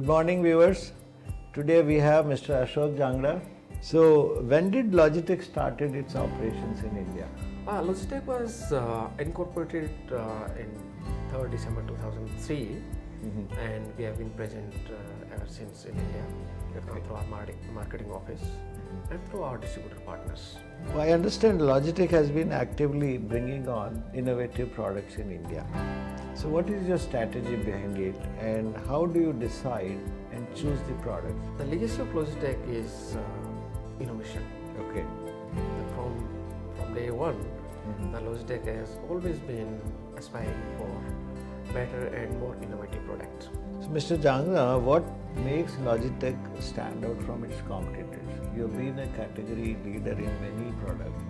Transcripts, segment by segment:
Good morning, viewers. Today we have Mr. Ashok Jangra. So, when did Logitech started its operations in India? Logitech was incorporated in 3rd December 2003 and we have been present ever since in India through our marketing office and through our distributor partners. Well, I understand Logitech has been actively bringing on innovative products in India. So what is your strategy behind it and how do you decide and choose the products? The legacy of Logitech is innovation. Okay. From day one, the Logitech has always been aspiring for better and more innovative products. So Mr. Jangra, what makes Logitech stand out from its competitors? You have been a category leader in many products.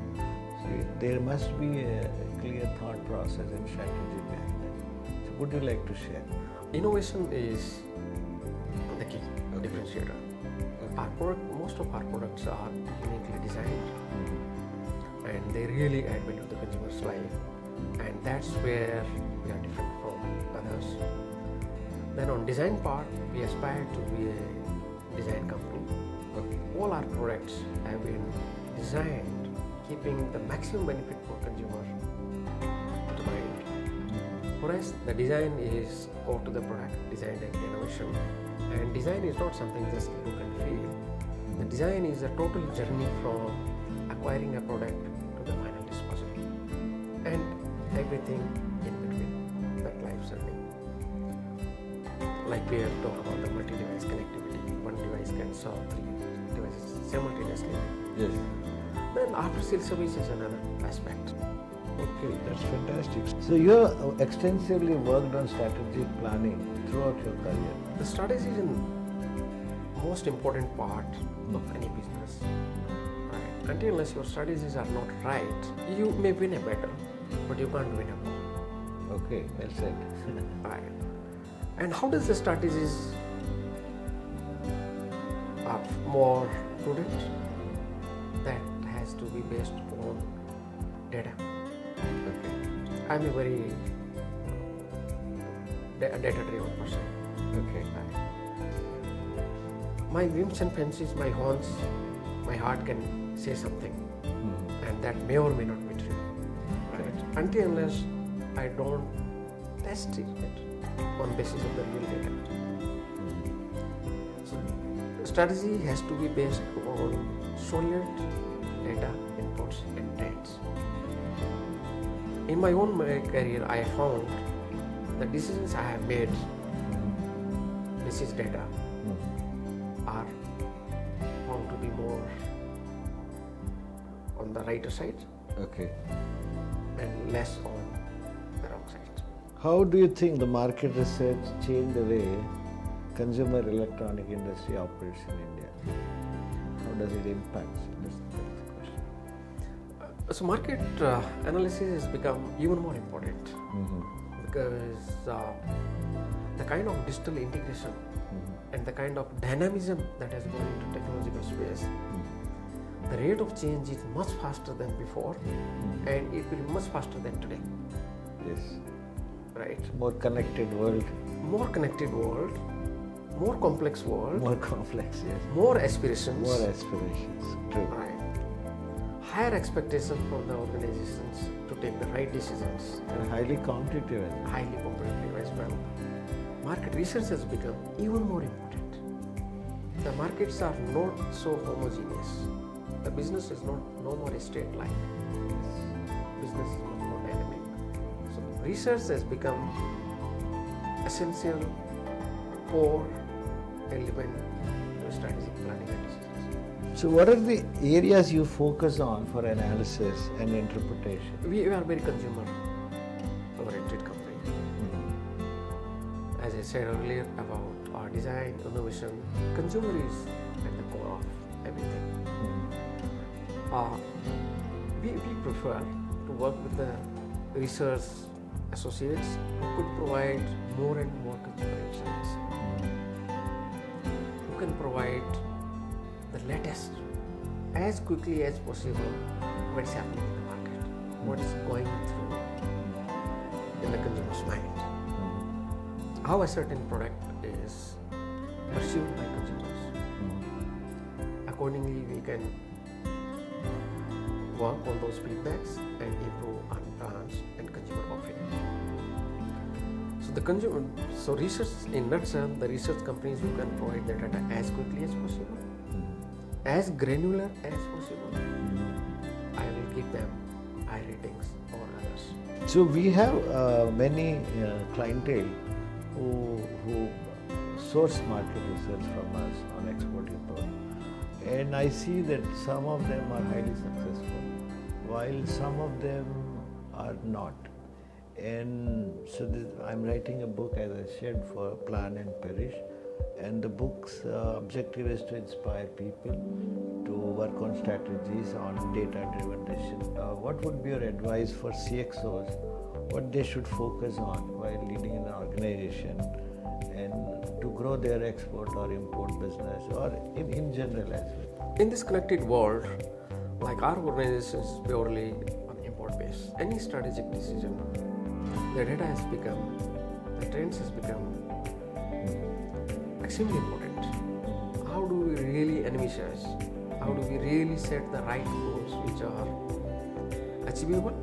So there must be a clear thought process and strategy behind it. So would you like to share? Innovation is the key differentiator. Most of our products are uniquely designed and they really add value to the consumer's life, and that's where we are different from others. Then on design part, we aspire to be a design company. All our products have been designed keeping the maximum benefit for consumer to mind. For us, the design is core to the product, design and innovation. And design is not something just look and feel. The design is a total journey from acquiring a product to the final disposal and everything in between that life journey. Like we have talked about the multi-device connectivity. One device can serve 3 devices simultaneously. Yes. Then after-sales service is another aspect. Okay, that's fantastic. So you have extensively worked on strategic planning throughout your career. The strategy is the most important part of any business. Right? Until unless your strategies are not right, you may win a battle, but you can't win a war. Okay, well said. Right. And how does the strategies are more prudent? That has to be based on data. Okay. I'm a very data-driven person. Okay. My whims and fancies, my wants, my heart can say something, and that may or may not be true. Right? Until unless I don't test it on basis of the real data. So strategy has to be based on solid data, inputs, and trends. In my own career, I found the decisions I have made, this is data, are found to be more on the right side and less on the wrong side. How do you think the market research changed the way consumer electronic industry operates in India? How does it impact? That's the question. So market analysis has become even more important because the kind of digital integration and the kind of dynamism that has gone into technological space, the rate of change is much faster than before and it will be much faster than today. Yes. Right? More connected world. More connected world, more complex world. More complex, yes. More aspirations. More aspirations, true. Right. Higher expectations from the organizations to take the right decisions. And highly competitive. Highly competitive as well. Market research has become even more important. The markets are not so homogeneous. The business is no more a straight line. Business is much more dynamic. So research has become essential core element to strategic planning and decisions. So what are the areas you focus on for analysis and interpretation? We are very consumer oriented company. As I said earlier about our design, innovation, consumer is at the core of everything. We prefer to work with the research associates who could provide more and more consumer insights, who can provide the latest as quickly as possible what is happening in the market, what is going through in the consumer's mind. How a certain product is perceived by consumers. Accordingly, we can work on those feedbacks and improve our brands and consumer offering. So research in nutshell, the research companies who can provide the data as quickly as possible, as granular as possible, I will give them high ratings or others. So we have many clientele who source market research from us on export import, and I see that some of them are highly successful, while some of them are not. And so I'm writing a book, as I said, for Plan and Perish, and the book's objective is to inspire people to work on strategies on data-driven decision. What would be your advice for CXOs, what they should focus on while leading an organization and to grow their export or import business, or in general as well? In this connected world, like our organization is purely on import base. Any strategic decision, the data has become, the trends has become extremely important. How do we really envisage? How do we really set the right goals which are achievable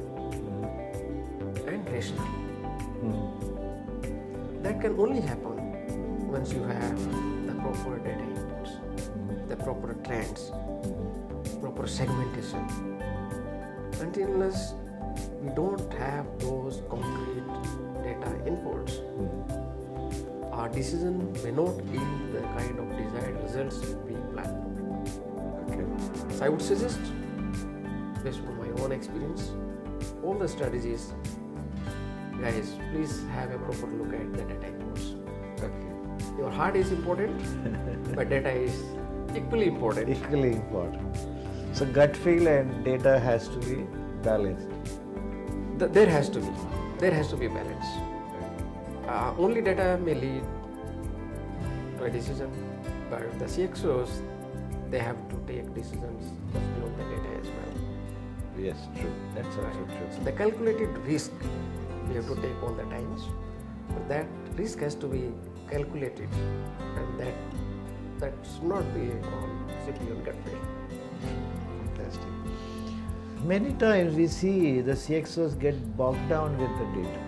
and rational? That can only happen once you have the proper data inputs, the proper trends, proper segmentation. Until unless we don't have those concrete data inputs, our decision may not yield the kind of desired results we plan for. Okay. So I would suggest, based on my own experience, all the strategies, guys, please have a proper look at the data inputs. Okay. Your heart is important, but data is equally important. Equally important. So gut feel and data has to be balanced. There has to be balance. Only data may lead to a decision, but the CXOs, they have to take decisions based on the data as well. Yes, true. That's also true. So the calculated risk we have to take all the times, but that risk has to be calculated, and that should not be simply on gut feel. Fantastic. Many times we see the CXOs get bogged down with the data.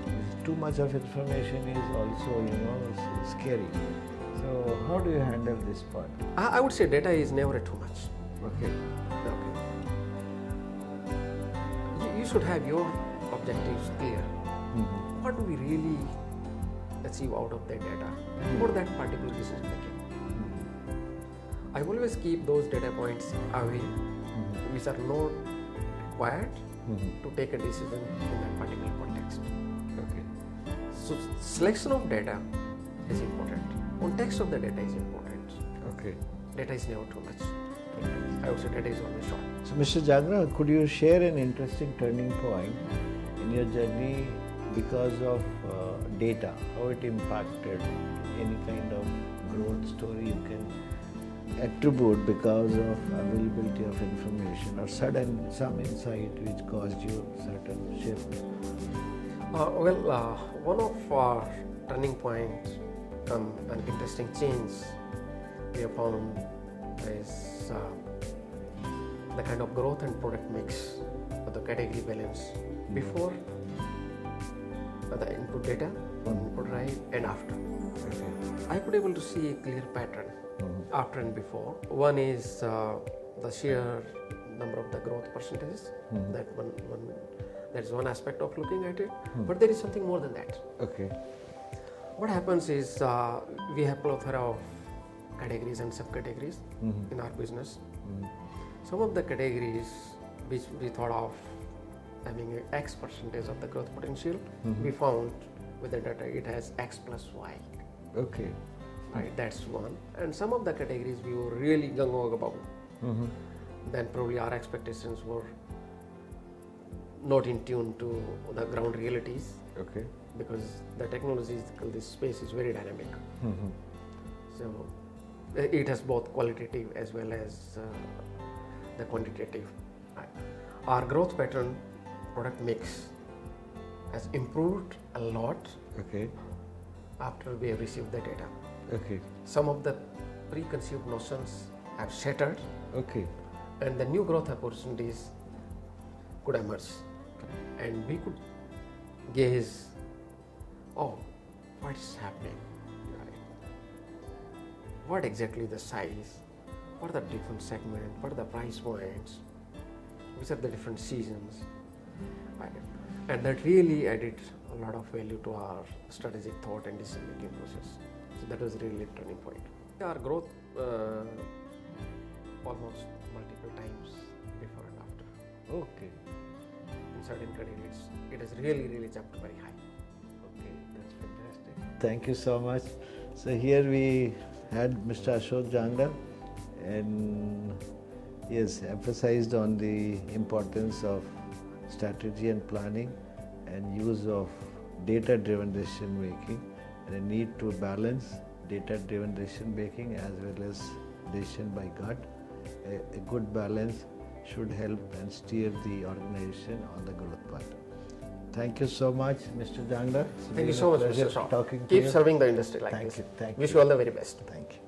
Too much of information is also, scary. So how do you handle this part? I would say data is never too much. Okay. You should have your objectives clear. What do we really achieve out of that data for that particular decision making? I always keep those data points away which are not required to take a decision in that particular context. Okay. So selection of data is important. Context of the data is important. Okay. Data is never too much. I would say data is always short. So Mr. Jangra, could you share an interesting turning point in your journey because of data, how it impacted any kind of growth story you can attribute because of availability of information or some insight which caused you certain shift? One of our turning points, an interesting change we have found is the kind of growth and product mix or the category balance before the input data on Infodrive and after. I could able to see a clear pattern after and before. One is the sheer number of the growth percentages. That's one aspect of looking at it. But there is something more than that. Okay. What happens is we have plethora of categories and subcategories in our business. Some of the categories which we thought of having X percentage of the growth potential, we found with the data it has X plus Y. Okay. Right, that's one. And some of the categories we were really gung-ho about. Then probably our expectations were not in tune to the ground realities. Okay. Because the this space is very dynamic. So it has both qualitative as well as the quantitative. Our growth pattern, product mix has improved a lot Okay. after we have received the data. Okay. Some of the preconceived notions have shattered, Okay. and the new growth opportunities could emerge, and we could gaze, oh, what is happening, right? What exactly the size, what are the different segments, what are the price points, which are the different seasons, right? And that really added a lot of value to our strategic thought and decision making process. So that was really a turning point. Our growth almost multiple times before and after. Okay. In certain categories, it has really jumped very high. Okay, that's fantastic. Thank you so much. So here we had Mr. Ashok Jangra, and he has emphasized on the importance of strategy and planning and use of data-driven decision making, and a need to balance data-driven decision making as well as decision by gut. A good balance should help and steer the organization on the growth path. Thank you so much, Mr. Jangra. Thank you so much, Mr. Shaw. Talking to Keep you. serving the industry like Thank this. you. Thank Wish you. you all the very best. Thank you.